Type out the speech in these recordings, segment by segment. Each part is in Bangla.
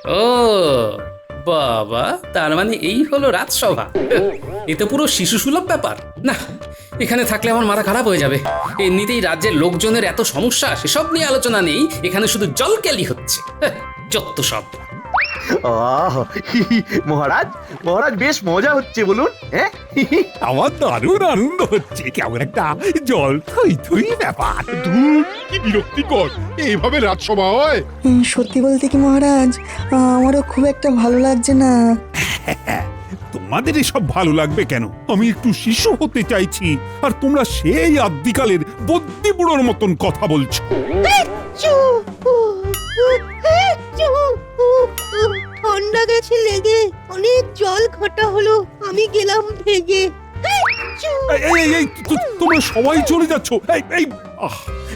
ও বাবা, তার মানে এই হলো রাজসভা। এ তো পুরো শিশুসুলভ ব্যাপার। না, এখানে থাকলে আমার মাথা খারাপ হয়ে যাবে। এমনিতেই রাজ্যের লোকজনের এত সমস্যা, সেসব নিয়ে আলোচনা নেই, এখানে শুধু জলকেলি হচ্ছে। যত সব। আহ মহারাজ, মহারাজ বেশ মজা হচ্ছে বলুন। হ্যাঁ আমার দারুণ আনন্দ হচ্ছে, কেমন একটা জল থই থই ব্যাপার। ধুর, কি বিরক্তিকর! এইভাবে রাজসভা হয়? সত্যি বলতে কি মহারাজ, আমারও খুব একটা ভালো লাগছে না। তোমাদের এসব ভালো লাগবে কেন? আমি একটু শিশু হতে চাইছি, আর তোমরা সেই আদ্যিকালের বদ্যি বুড়োর মতন কথা বলছো। ঠান্ডা গেছে লেগে, অনেক জল ঘটা হলো, আমি গেলাম ভেগে। তোমরা সবাই চলে যাচ্ছ।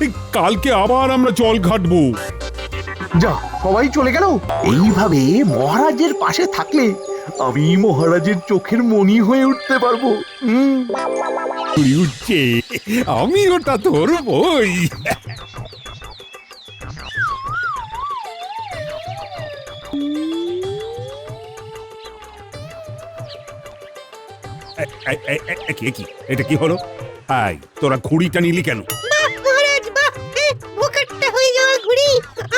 এই কালকে আবার আমরা জল ঘাটবো। যা, সবাই চলে গেল। এইভাবে মহারাজের পাশে থাকলে আমি মহারাজের চোখের মণি হয়ে উঠতে পারবো। উঠছে, আমি ওটা ধরবই। কি এটা কি হলো? তোরা ঘুড়িটা নিলি কেন? মহারাজ বাহ, ভোকাট্টা হয়ে যাওয়া ঘুড়ি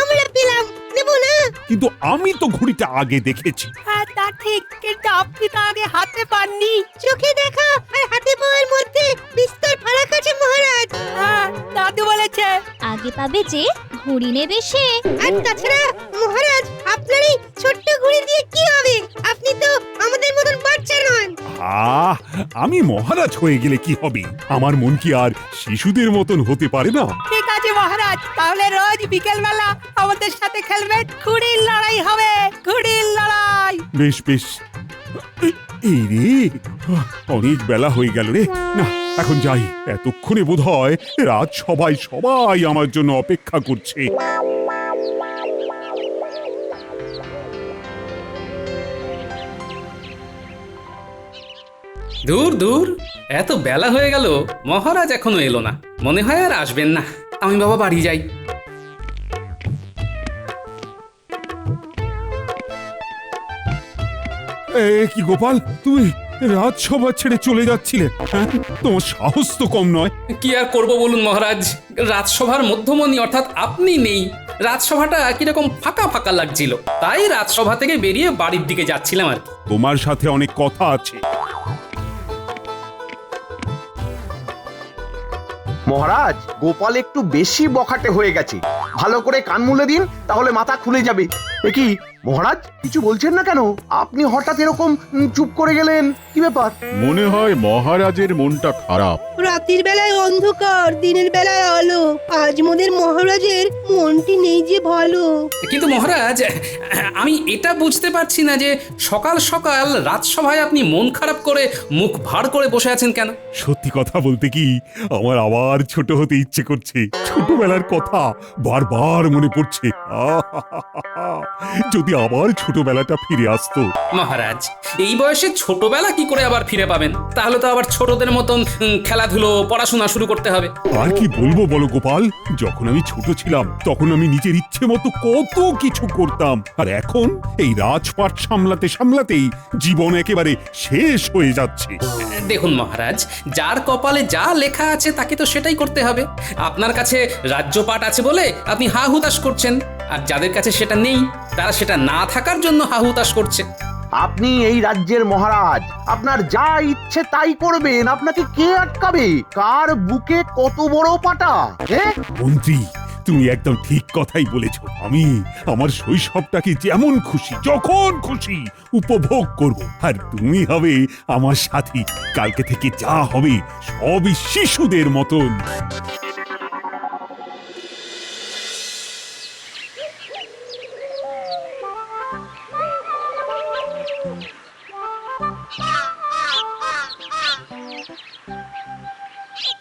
আমরা পেলাম, নেব না? কিন্তু আমি তো ঘুড়িটা আগে দেখেছি। হ্যাঁ তা ঠিক, কিন্তু আপনি তো আগে হাতে পাননি। চোখে দেখা আর হাতে পাওয়ার মধ্যে বিস্তর ফারাক আছে মহারাজ। হ্যাঁ, দাদু বলেছে। আগে পাবে যে ঘুড়ি নেবে সে। আর তাছাড়া মহারাজ, আপনার এই ছোট্ট ঘুড়ি দিয়ে কি হবে? আপনি তো আমাদের মতন বাচ্চা নন। আমি মহারাজ হয়ে গেলে কি হবে? আমার মন কি আর শিশুদের মতন হতে পারে না? ঠিক আছে মহারাজ, তাহলে রোজ বিকেল বেলা আমাদের সাথে খেলবেন। ঘুড়ির লড়াই হবে, ঘুড়ির লড়াই। বেশ বেশ। এই রে, অনেক বেলা হয়ে গেল রে। না, এখন যাই। এতক্ষণে বোধহয় রাজসভায় সবাই আমার জন্য অপেক্ষা করছে। দূর দূর, এত বেলা হয়ে গেল, মহারাজ এখনো এলো না। মনে হয় আর আসবেন না। আমি বাবা বাড়ি যাই। কি গোপাল, তুমি রাজসভা ছেড়ে চলে যাচ্ছিলে? হ্যাঁ, তোমার সাহস তো কম নয়। কি আর করব বলুন মহারাজ, রাজসভার মধ্যমণি অর্থাৎ আপনি নেই। রাজসভাটা কিরকম ফাঁকা ফাঁকা লাগছিল, তাই রাজসভা থেকে বেরিয়ে বাড়ির দিকে যাচ্ছিলাম আর কি। তোমার সাথে অনেক কথা আছে। মহারাজ, গোপাল একটু বেশি বখাটে হয়ে গেছে। ভালো করে কান মুলে দিন, তাহলে মাথা খুলে যাবে। এ কি মহারাজ, কিছু বলছেন না কেন? আপনি হঠাৎ এরকম চুপ করে গেলেন, কি ব্যাপার? মনে হয় মহারাজের মনটা খারাপ। রাতের বেলায় অন্ধকার, দিনের বেলায় আলো। আজ মোদের মহারাজের মনটি নেই যে ভালো। কিন্তু মহারাজ, আমি এটা বুঝতে পারছি না যে সকাল সকাল রাজসভায় আপনি মন খারাপ করে মুখ ভার করে বসে আছেন কেন? সত্যি কথা বলতে কি, আমার আবার ছোট হতে ইচ্ছে করছে। ছোটবেলার কথা বারবার মনে পড়ছে। যদি আবার ছোটবেলাটা ফিরে আসতো। মহারাজ, এই বয়সে ছোটবেলা কি করে আবার ফিরে পাবেন? তাহলে তো আবার ছোটদের মতন খেলাধুলো, পড়াশোনা শুরু করতে হবে। আর কি বলবো বলো গোপাল, যখন আমি ছোট ছিলাম তখন আমি নিজের ইচ্ছে মতো কত কিছু করতাম, আর এখন এই রাজপাট সামলাতে সামলাতেই জীবন একেবারে শেষ হয়ে যাচ্ছে। দেখুন মহারাজ, যার কপালে যা লেখা আছে তাকে তো সেটাই করতে হবে। আপনার কাছে রাজ্যপাট আছে বলে আপনি হা হুতাশ করছেন, আর যাদের কাছে সেটা নেই তারা সেটা না থাকার জন্য হা হুতাশ করছে। আপনি এই রাজ্যের মহারাজ, আপনার যা ইচ্ছে তাই করবেন। আপনাকে কে আটকাবে? কার বুকে কত বড় পাটা? মন্ত্রী, তুমি একদম ঠিক কথাই বলেছ। আমি আমার শৈশবটাকে যেমন খুশি, যখন খুশি উপভোগ করব, আর তুমি হবে আমার সাথী। কালকে থেকে যা হবে সবই শিশুদের মতন।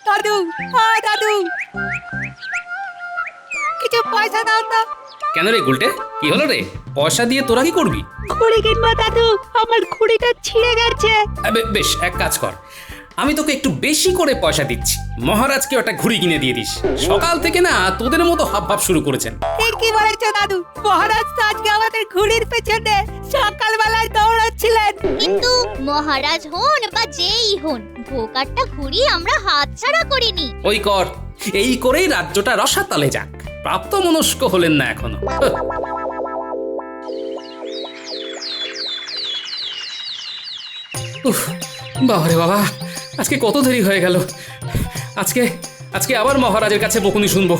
দাদু, দাদু, কিছু পয়সা দাও তো। কেন রে গুলটে, কি হলো রে? পয়সা দিয়ে তোরা কি করবি? ঘুড়ি কিনবো দাদু, আমার ঘুড়িটা ছিঁড়ে গেছে। বেশ, এক কাজ কর, আমি তোকে একটু বেশি করে পয়সা দিচ্ছি, মহারাজকে ওটা ঘুড়ি কিনে দিয়ে দিস। সকাল থেকে না তোদের মতো হাবভাব শুরু করেছেন। ঠিকই বলেছো দাদু, মহারাজ তো আজকে আমাদের ঘুড়ির পেছনে সকালবেলায় দৌড়াচ্ছিলেন। কিন্তু মহারাজ হন বা যেই হন, ভোকারটা ঘুড়ি আমরা হাতছাড়া করিনি। ওই কর, এই করেই রাজ্যটা রসাতলে যাক। প্রাপ্ত মনস্ক হলেন না এখনো। উফ, বাবারে বাবা, আজকে কত দেরি হয়ে গেল। আজকে আজকে আবার মহারাজের কাছে বকুনি শুনবো।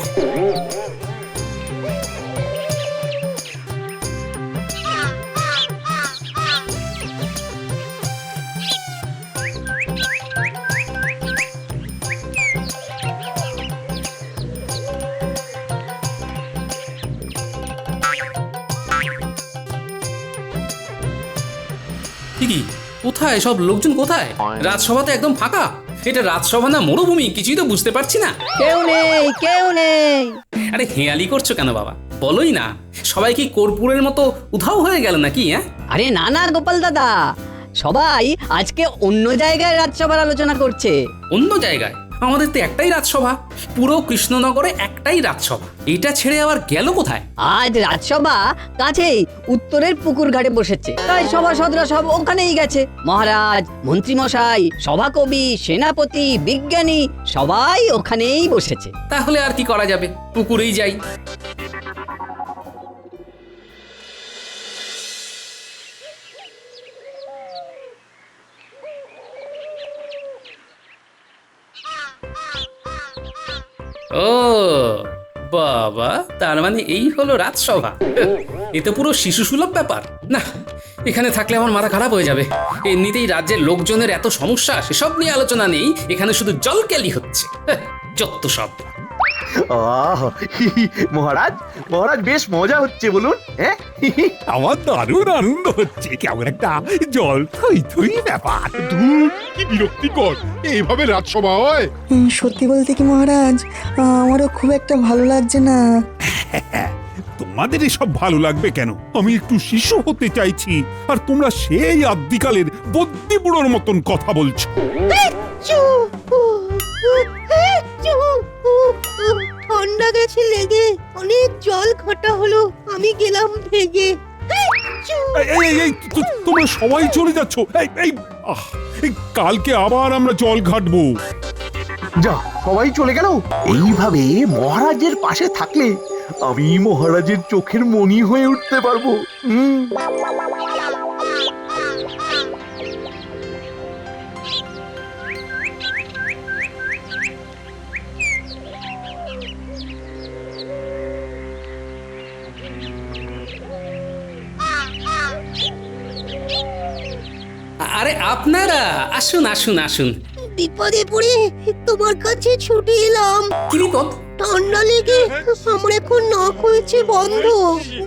কি কোথায় সব লোকজন, কোথায়? রাজসভাতে একদম ফাঁকা। এটা রাজসভা না মরুভূমি, কিছুই তো বুঝতে পারছি না। কেউ নেই, কেউ নেই। আরে হেয়ালি করছো কেন বাবা, বলোই না। সবাই কি কর্পূরের মতো উধাও হয়ে গেল নাকি? হ্যাঁ, আরে না না গোপাল দাদা, সবাই আজকে অন্য জায়গায় রাজসভার আলোচনা করছে। অন্য জায়গায়? আমাদের তো একটাই রাজসভা, পুরো কৃষ্ণনগরে একটাই রাজসভা। এটা ছেড়ে আবার গেল কোথায়? আজ রাজসভা কাছেই উত্তরের পুকুর ঘাটে বসেছে, তাই সভাসদরা সব ওখানেই গেছে। মহারাজ, মন্ত্রীমশাই, সভাকবি, সেনাপতি, বিজ্ঞানী সবাই ওখানেই বসেছে। তাহলে আর কি করা যাবে, পুকুরেই যাই। ও বাবা, তার মানে এই হলো রাজসভা। এ তো পুরো শিশুসুলভ ব্যাপার। না, এখানে থাকলে আমার মাথা খারাপ হয়ে যাবে। এমনিতেই রাজ্যের লোকজনের এত সমস্যা, সেসব নিয়ে আলোচনা নেই। এখানে শুধু জলকেলি হচ্ছে, যত সব। আহ, মহারাজ মহারাজ বেশ মজা হচ্ছে বলুন। হ্যাঁ, আমার দারুণ আনন্দ হচ্ছে, কেমন একটা জল থই থই ব্যাপার। ধুর, কি বিরক্তিকর, এইভাবে রাজসভা হয়? সত্যি বলতে কি মহারাজ, আমারও খুব একটা ভালো লাগছে না। তোমাদের এসব ভালো লাগবে কেন? আমি একটু শিশু হতে চাইছি, আর তোমরা সেই আদ্যিকালের বদ্যি বুড়োর মতন কথা বলছো। ঠান্ডা গেছে লেগে, অনেক জল ঘটা হলো, আমি গেলাম ভেগে। তোমরা সবাই চলে যাচ্ছ। এই কালকে আবার আমরা জল ঘাটবো। যা, সবাই চলে গেল। এইভাবে মহারাজের পাশে থাকলে আমি মহারাজের চোখের মণি হয়ে উঠতে পারবো। আরে আপনারা আসুন আসুন আসুন। বিপদে পড়ে তোমার কাছে ছুটে এলাম। কি বিপদ? ঠান্ডা লেগে আমার এখন নাক হয়েছে বন্ধ।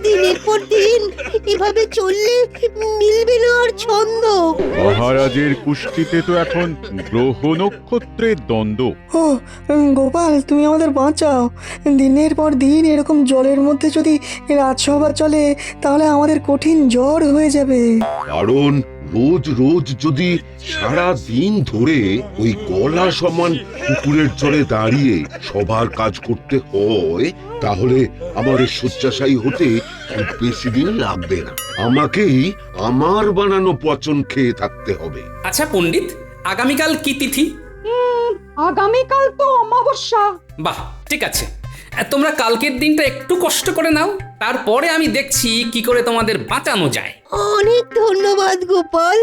দিনের পর দিন এভাবে চললে মিলবে না আর ছন্দ। মহারাজের কুষ্টিতে তো এখন গ্রহ নক্ষত্রের দ্বন্দ্ব। ও গোপাল, তুমি আমাদের বাঁচাও। দিনের পর দিন এরকম জলের মধ্যে যদি রাজসভা চলে, তাহলে আমাদের কঠিন জ্বর হয়ে যাবে। কারণ রোজ রোজ যদি সারা দিন ধরে ওই গলা সমান পুকুরের জলে দাঁড়িয়ে সবার কাজ করতে হয়, তাহলে আমার শয্যাশায়ী হতে খুব বেশি দিন লাগবে না। আমাকেই আমার বানানো পচন খেয়ে থাকতে হবে। আচ্ছা পণ্ডিত, আগামীকাল কি তিথি? আগামীকাল তো অমাবস্যা। বাহ, ঠিক আছে। তোমরা কালকের দিনটা একটু কষ্ট করে নাও, তারপরে আমি দেখছি কি করে তোমাদের বাঁচানো যায়। অনেক ধন্যবাদ গোপাল।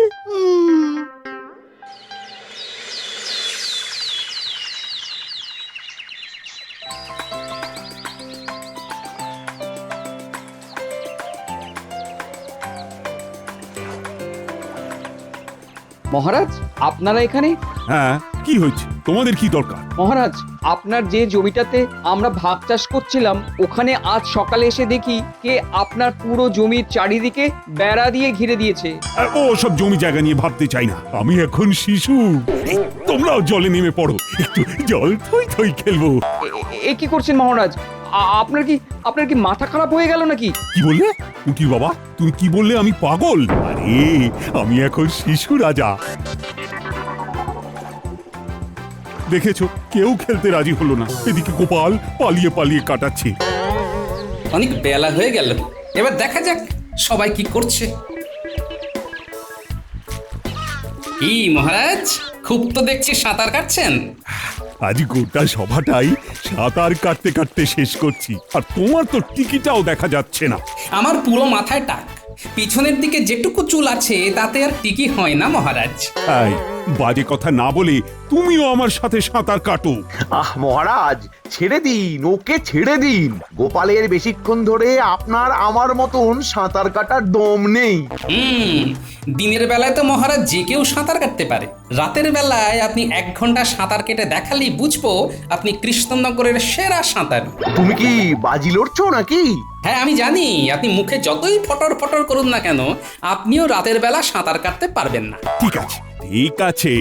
মহারাজ, আপনারা এখানে? হ্যাঁ, কি হয়েছে? তোমাদের কি দরকার? মহারাজ, আপনার যে জমিটাতে আমরা ভাগ চাষ করছিলাম, ওখানে আজ সকালে এসে দেখি কে আপনার পুরো জমির চারিদিকে বেড়া দিয়ে ঘিরে দিয়েছে। ও সব জমি জায়গা নিয়ে ভাবতে চাই না, আমি এখন শিশু। এই, তোমরাও জলে নেমে পড়ো, একটু জল থই থই খেলবো। এ কি করছেন মহারাজ? আপনার কি মাথা খারাপ হয়ে গেল নাকি? কি বললে উটি বাবা? তুমি কি বললে? আমি পাগল? আরে আমি এখন শিশু রাজা। দেখেছো, কেউ খেলতে রাজি হলো না। এদিকে গোপাল পালিয়ে পালিয়ে কাটাচ্ছে। অনেক বেলা হয়ে গেল, এবার দেখা যাক সবাই কি করছে। কি মহারাজ, খুব তো দেখছি সাঁতার কাটছেন। আজ গোটা সভাটাই সাঁতার কাটতে কাটতে শেষ করছি, আর তোমার তো টিকিটাও দেখা যাচ্ছে না। আমার পুরো মাথায় টাক, পিছনের দিকে যেটুকু চুল আছে তাতে আর টিকি হয় না মহারাজ। এই বাজে কথা না বলে তুমিও আমার সাথে সাঁতার কাটো। মহারাজ, ছেড়ে দিন, ওকে ছেড়ে দিন। গোপালের বেশিক্ষণ ধরে আপনার আমার মতন সাঁতার কাটার দম নেই। দিনের বেলায় তো মহারাজ যে কেউ সাঁতার কাটতে পারে, রাতের বেলায় আপনি 1 ঘন্টা সাঁতার কেটে দেখালেই বুঝবো আপনি কৃষ্ণনগরের সেরা সাঁতার। তুমি কি বাজি লড়ছো নাকি? হ্যাঁ, আমি জানি আপনি মুখে যতই ফটর ফটর করুন না কেন, আপনিও রাতের বেলা সাঁতার কাটতে পারবেন না। ঠিক আছে, ঠিক আছে,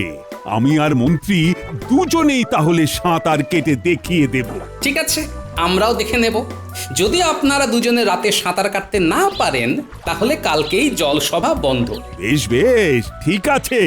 আমি আর মন্ত্রী দুজনেই তাহলে সাঁতার কেটে দেখিয়ে দেব। ঠিক আছে, আমরাও দেখে নেব। যদি আপনারা দুজনে রাতে সাঁতার কাটতে না পারেন, তাহলে কালকেই জলসভা বন্ধ। বেশ বেশ, ঠিক আছে।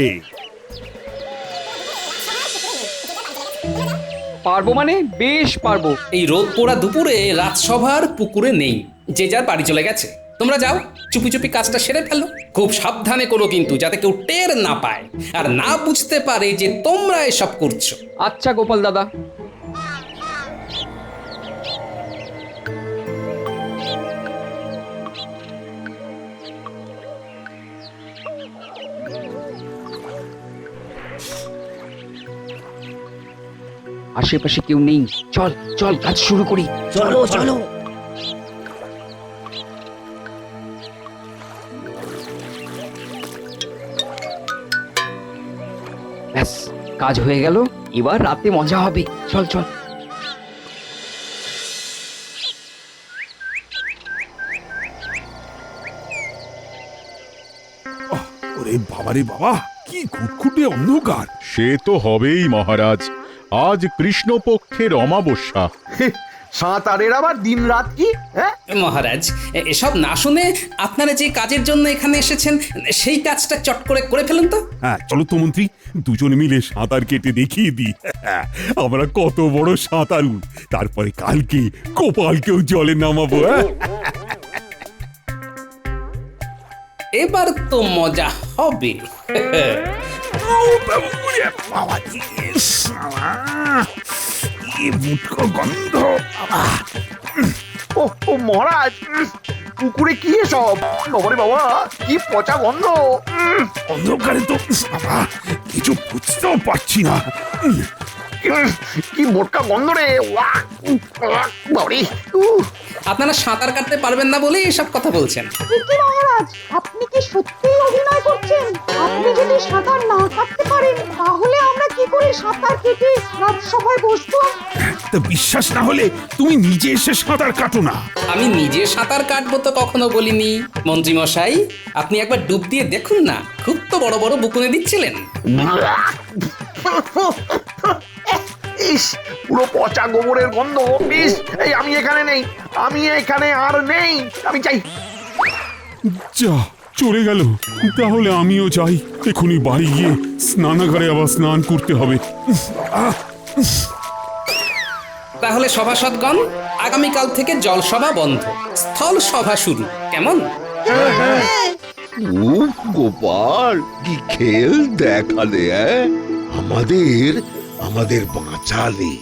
পারবো মানে বেশ পারবো। এই রোদ পোড়া দুপুরে রাজসভার পুকুরে নেই, যে যার বাড়ি চলে গেছে। তোমরা যাও, চুপি চুপি কাজটা সেরে ফেলো। খুব সাবধানে করো কিন্তু, যাতে কেউ টের না পায় আর না বুঝতে পারে যে তোমরা এসব করছো। আচ্ছা গোপাল দাদা। আশেপাশে কেউ নেই, চল চল কাজ শুরু করি। চলো চলো। ব্যাস, কাজ হয়ে গেল, এবার রাতে মজা হবে। চল চল। ওরে বাবারে বাবা, কি ঘুটঘুটে অন্ধকার। সে তো হবেই মহারাজ, আজ কৃষ্ণপক্ষের অমাবস্যা। সাঁতারের আবার দিন রাত কি? হ্যাঁ মহারাজ, এসব না শুনে আপনারা যে কাজের জন্য এখানে এসেছেন সেই কাজটা চট করে করে ফেলুন তো। হ্যাঁ চলো তো মন্ত্রী, দুজন মিলে সাঁতার কেটে দেখিয়ে দিই আমরা কত বড় সাঁতারু। তারপরে কালকে গোপালকেও জলে নামাবো। এবার তো মজা হবে। গন্ধ। ও মহারাজ, পুকুরে কি এসব? বাবারে বাবা, কি পচা গন্ধ। অন্ধকারে তো কিছু বুঝতেও পারছি না। কি মোটকা গন্ধ রে। বাবারে, আপনারা সাঁতার কাটতে পারবেন না বলেই এসব কথা বলছেন। মহারাজ, আপনি কি সত্যিই অভিনয় করছেন? আপনি যদি সাঁতার না কাটতে পারেন, তাহলে আমরা কি করে সাঁতার কেটে রাজসভায় বসবো? তা বিশ্বাস না হলে তুমি নিজে এসে সাঁতার কাটো না। আমি নিজে সাঁতার কাটবো তো কখনো বলিনি মন্ত্রী মশাই। আপনি একবার ডুব দিয়ে দেখুন না, খুব তো বড় বড় বুকুনে দিচ্ছিলেন। ইস, পুরো পচা গোবরের গন্ধ। ইস, এই আমি এখানে নেই, আমি এখানে আর নেই, আমি চাই। যা চলে গেল, তাহলে আমিও যাই। এখনই বাড়ি গিয়ে স্নানাগারে আবার স্নান করতে হবে। তাহলে সভাসদগণ, আগামীকাল থেকে জলসভা বন্ধ, স্থল সভা শুরু, কেমন? উফ গোপাল, কি খেল দেখালে! আমাদের বাঁচালে।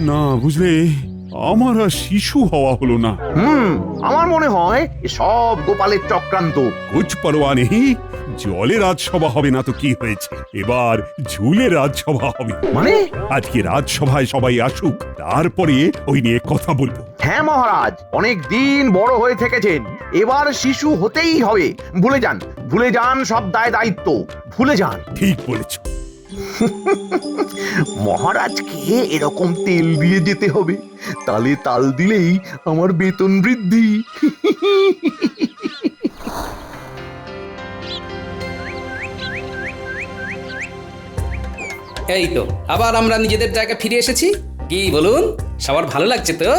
না বুঝলে, আমার আর শিশু হওয়া হলো না। আমার মনে হয় সব গোপালের চক্রান্ত। কুছ পরোয়া নেই, জলে রাজসভা হবে না তো কি হয়েছে, এবার ঝুলে রাজসভা হবে। মানে? আজকে রাজসভায় সবাই আসুক, তারপরে ওই নিয়ে কথা বলবো। হ্যাঁ মহারাজ, অনেক দিন বড় হয়ে থেকেছেন, এবার শিশু হতেই হবে। ভুলে যান, ভুলে যান সব দায় দায়িত্ব, ভুলে যান। ঠিক বলেছ। মহারাজকে এরকম তেল দিয়ে যেতে হবে, তালে তাল দিলেই আমার বেতন বৃদ্ধি। এই তো আবার আমরা নিজেদের জায়গায় ফিরে এসেছি। কি বলুন, সবার ভালো লাগছে তো?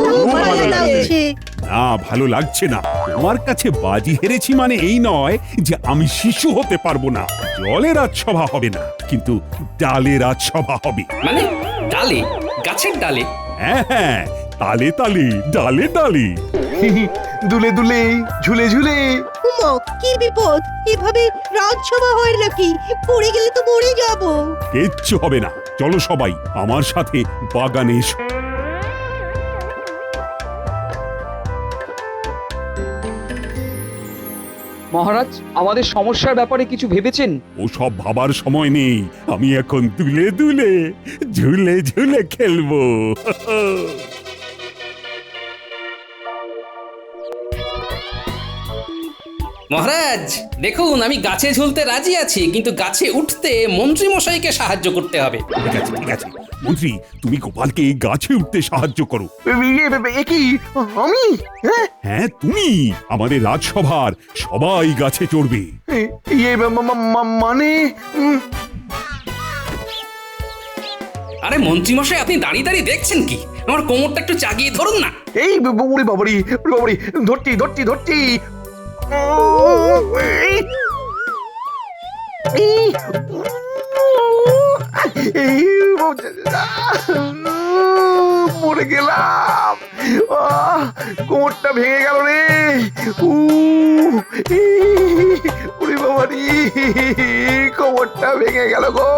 খুব ভালো লাগছে। না, ভালো লাগছে না। তোমার কাছে বাজি হেরেছি মানে এই নয় যে আমি শিশু হতে পারবো না। জলে রাজসভা হবে না, কিন্তু ডালে রাজসভা হবে। মানে ডালে, গাছের ডালে? হ্যাঁ হ্যাঁ, তালে তালে, ডালে ডালে। দুলে দুলে, ঝুলে ঝুলে। উমা, কি বিপদ! এভাবে রাজসভা হয় নাকি? পড়ে গেলে তো মরে যাব। কিচ্ছু হবে না, চলো সবাই আমার সাথে বাগানে এসো। মহারাজ, আমাদের সমস্যার ব্যাপারে কিছু ভেবেছেন? ও সব ভাবার সময় নেই, আমি এখন দুলে দুলে, ঝুলে ঝুলে খেলবো। মহারাজ দেখুন, আমি গাছে ঝুলতে রাজি আছি, কিন্তু গাছে উঠতে মন্ত্রী মশাইকে সাহায্য করতে হবে। ঠিক আছে ঠিক আছে, মন্ত্রী তুমি গোপালকে গাছে উঠতে সাহায্য করো। এ কি আমি? হ্যাঁ হ্যাঁ তুমি, আমাদের রাজসভার সবাই গাছে চড়বে। ইয়ে মানে আরে মন্ত্রী মশাই, আপনি দাঁড়িয়ে দাঁড়িয়ে দেখছেন কি? আমার কোমরটা একটু চাগিয়ে ধরুন না। এই ওরে বাবারি, ধরতি ধরতি ধরতি। মরে গেলাম, কোমরটা ভেঙে গেল রে। ওরে বাবারি, কোমরটা ভেঙে গেল গো।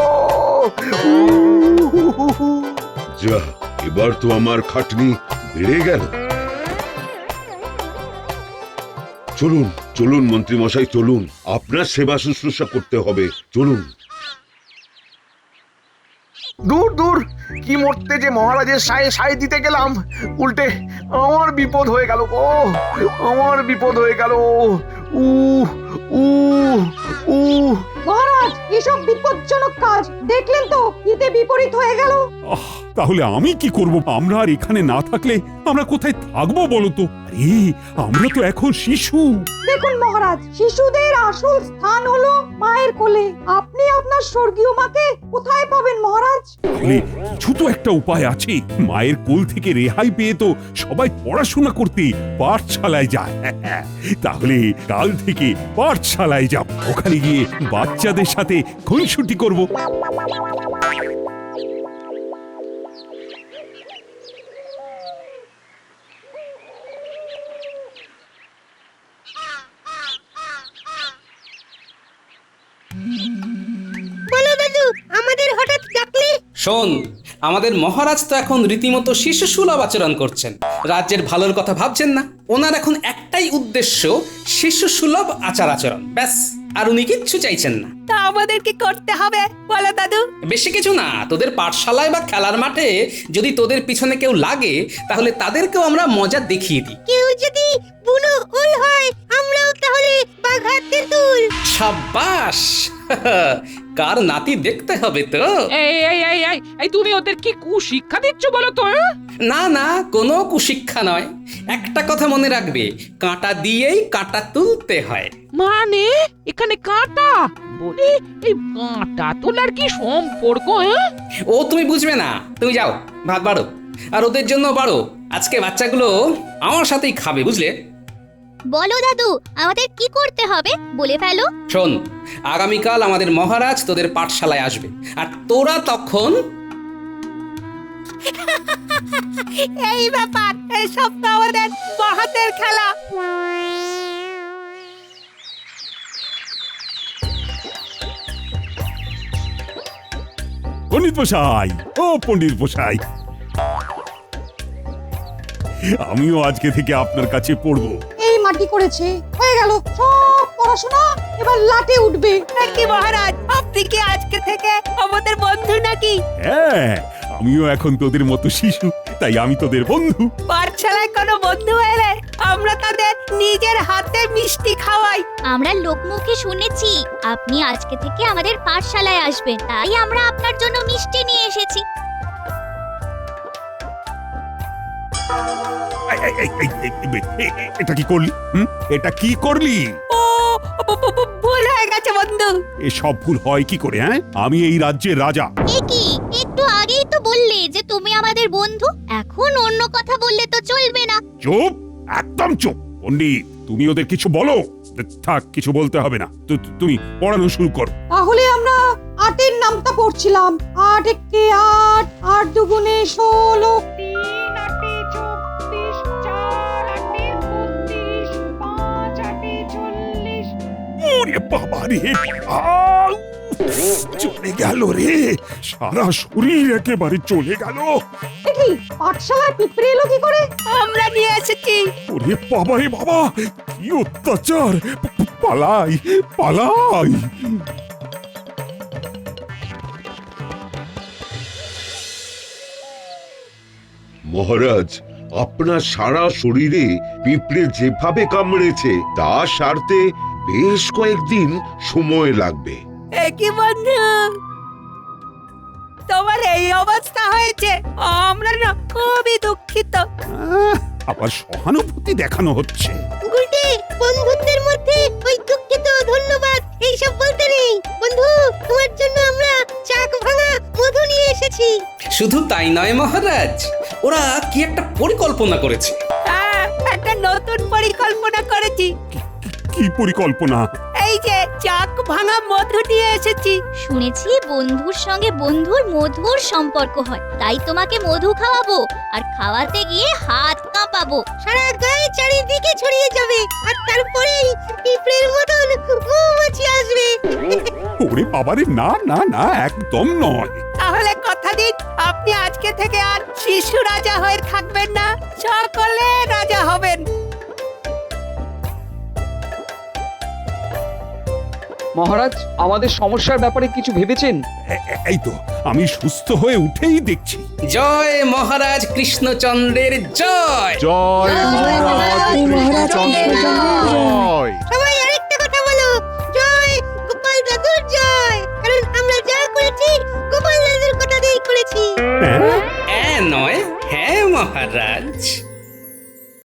যা, এবার তো আমার খাটনি বেড়ে গেল। চলুন চলুন মন্ত্রী মশাই, চলুন, আপনার সেবা শুশ্রূষা করতে হবে, চলুন। দূর দূর, কি মরতে যে মহারাজের সায় দিতে গেলাম, উল্টে আমার বিপদ হয়ে গেল গো, আমার বিপদ হয়ে গেল। উ উ উ মহারাজ, এসব বিপজ্জনক কাজ দেখলেন তো, হিতে বিপরীত হয়ে গেল। তাহলে আমি কি করব? আমরা আর এখানে না থাকলে আমরা কোথায় থাকবো বলো তো? আরে আমরা তো এখন শিশু। দেখুন মহারাজ, শিশুদের আসল স্থান হলো মায়ের কোলে। আপনি আপনার স্বর্গীয় মাকে কোথায় পাবেন মহারাজ? তাহলে কিছু তো একটা উপায় আছে। মায়ের কোল থেকে রেহাই পেয়ে তো সবাই পড়াশোনা করতে পাঠশালায় যায়। তাহলে কাল থেকে পাঠশালায় যাব, ওখানে গিয়ে বাচ্চাদের সাথে খুনসুটি করব। বলো দাদু, আমাদের হঠাৎ ডাকলে? শোন, আমাদের মহারাজ তো এখন রীতিমতো শিশু সুলভ আচরণ করছেন। রাজ্যের ভালোর কথা ভাবছেন না। ওনার এখন একটাই উদ্দেশ্য, শিশু সুলভ আচার আচরণ, ব্যাস। আর উনি কিচ্ছু চাইছেন না। তা আমাদের কি করতে হবে বলো দাদু? বেশি কিছু না, তোদের পাঠশালায় বা খেলার মাঠে যদি তোদের পিছনে কেউ লাগে, তাহলে তাদেরকেও আমরা মজা দেখিয়ে দিই। কেউ যদি বুনো উল হয়, আমরাও তাহলে বাঘা তেঁতুল। সাবাস! কার নাতি দেখতে হবে তো। এই তুমি ওদের কি কুশিক্ষা দিচ্ছ বলো তো? না না, কোনো কুশিক্ষা নয়। একটা কথা মনে রাখবে, কাঁটা দিয়েই কাঁটা তুলতে হয়। মানে এখানে কাঁটা বলে এই কাঁটা তোলার কি সম্পর্ক? ও তুমি বুঝবে না, তুমি যাও ভাত বাড়ো, আর ওদের জন্য বাড়ো। আজকে বাচ্চাগুলো আমার সাথেই খাবে, বুঝলে? বলো দাদু, আমাদের কি করতে হবে বলে ফেলো। শোন, আগামীকাল আমাদের মহারাজ তোদের পাঠশালায় আসবে, আর তোরা তখন এই ব্যাপার, এই সব তো আমাদের বাহাতের খেলা। পণ্ডিত মশাই, ও পণ্ডিত মশাই, আমিও আজকে থেকে আপনার কাছে পড়বো। এই মাটি করেছে, হয়ে গেল সব পড়াশোনা, এবার লাটে উঠবে। নাকি মহারাজ, আপনি কি আজকে থেকে আমাদের বন্ধু নাকি? হ্যাঁ, আমিও এখন তোদের মতো শিশু, তাই আমি তোদের বন্ধু। পাঠশালায় কোনো বন্ধু এলে আমরা তাদের নিজের হাতে মিষ্টি খাওয়াই। আমরা লোকমুখে শুনেছি আপনি আজকে থেকে আমাদের পাঠশালায় আসবেন, তাই আমরা আপনার জন্য মিষ্টি নিয়ে এসেছি। এটা কি করলি? এটা কি করলি? ও ভুল হয়ে গেছে বন্ধু। এসব ভুল হয় কি করে? হ্যাঁ, আমি এই রাজ্যের রাজা। এ কি, একটু আগেই তো বললে যে তুমি আমাদের বন্ধু, এখন অন্য কথা বললে তো চলবে না। চুপ, একদম চুপ। পণ্ডিত, তুমি ওদের কিছু বলো। থাক, কিছু বলতে হবে না, তুমি পড়ানো শুরু করো। তাহলে আমরা 8-এর নামটা পড়ছিলাম। 8 একে 8, 8 দুগুণে 16, 3 8 24, 4 8 32, 5 8 40। ওরে বাবা রে, চলে গেল রে, সারা শরীর একেবারে চলে গেল। দেখি পাঠশালায় পিঁপড়ে এলো কি করে? আমরা নিয়ে এসেছি। ওরে বাবা রে বাবা, কি অত্যাচার! পালাই পালাই। মহারাজ, আপনার সারা শরীরে পিঁপড়ে যেভাবে কামড়েছে তা সারতে বেশ কয়েকদিন সময় লাগবে। কি বন্ধু, তোমার এই অবস্থা হয়েছে, আমরা না খুবই দুঃখিত। আবার সহানুভূতি দেখানো হচ্ছে। গুলটে, বন্ধুত্বের মধ্যে ওই দুঃখিত ধন্যবাদ এইসব বলতে নেই। বন্ধু, তোমার জন্য আমরা চাক ভাঙা মধু নিয়ে এসেছি। শুধু তাই নয় মহারাজ, ওরা কি একটা পরিকল্পনা করেছে। হ্যাঁ, একটা নতুন পরিকল্পনা করেছি। কি পরিকল্পনা? এই যে চাক ভাঙা মধু নিয়ে এসেছি। শুনেছি বন্ধুর সঙ্গে বন্ধুর মধুর সম্পর্ক হয়, তাই তোমাকে মধু খাওয়াবো, আর খাওয়াতে গিয়ে হাত কাঁপাবো, সারা গায়ে চারিদিকে ছড়িয়ে যাবে, আর তারপরেই পিঁপড়ের মতন মৌমাছি আসবে। ওরে বাবারে, না না না, একদম নয়। তাহলে কথা দিন, আপনি আজকে থেকে আর শিশু রাজা হয়ে থাকবেন না, সকলে রাজা হবেন। মহারাজ, আমাদের সমস্যার ব্যাপারে কিছু ভেবেছেন? এই তো আমি সুস্থ হয়ে উঠেই দেখছি। জয় মহারাজ কৃষ্ণচন্দ্রের জয়। জয় মহারাজ কৃষ্ণচন্দ্রের জয়। সবাই আরেকটা কথা বলো, জয় গোপাল দাদুর জয়, কারণ আমরা যা করেছি গোপাল দাদুর কথা দিয়েই করেছি। নয়, হ্যাঁ মহারাজ।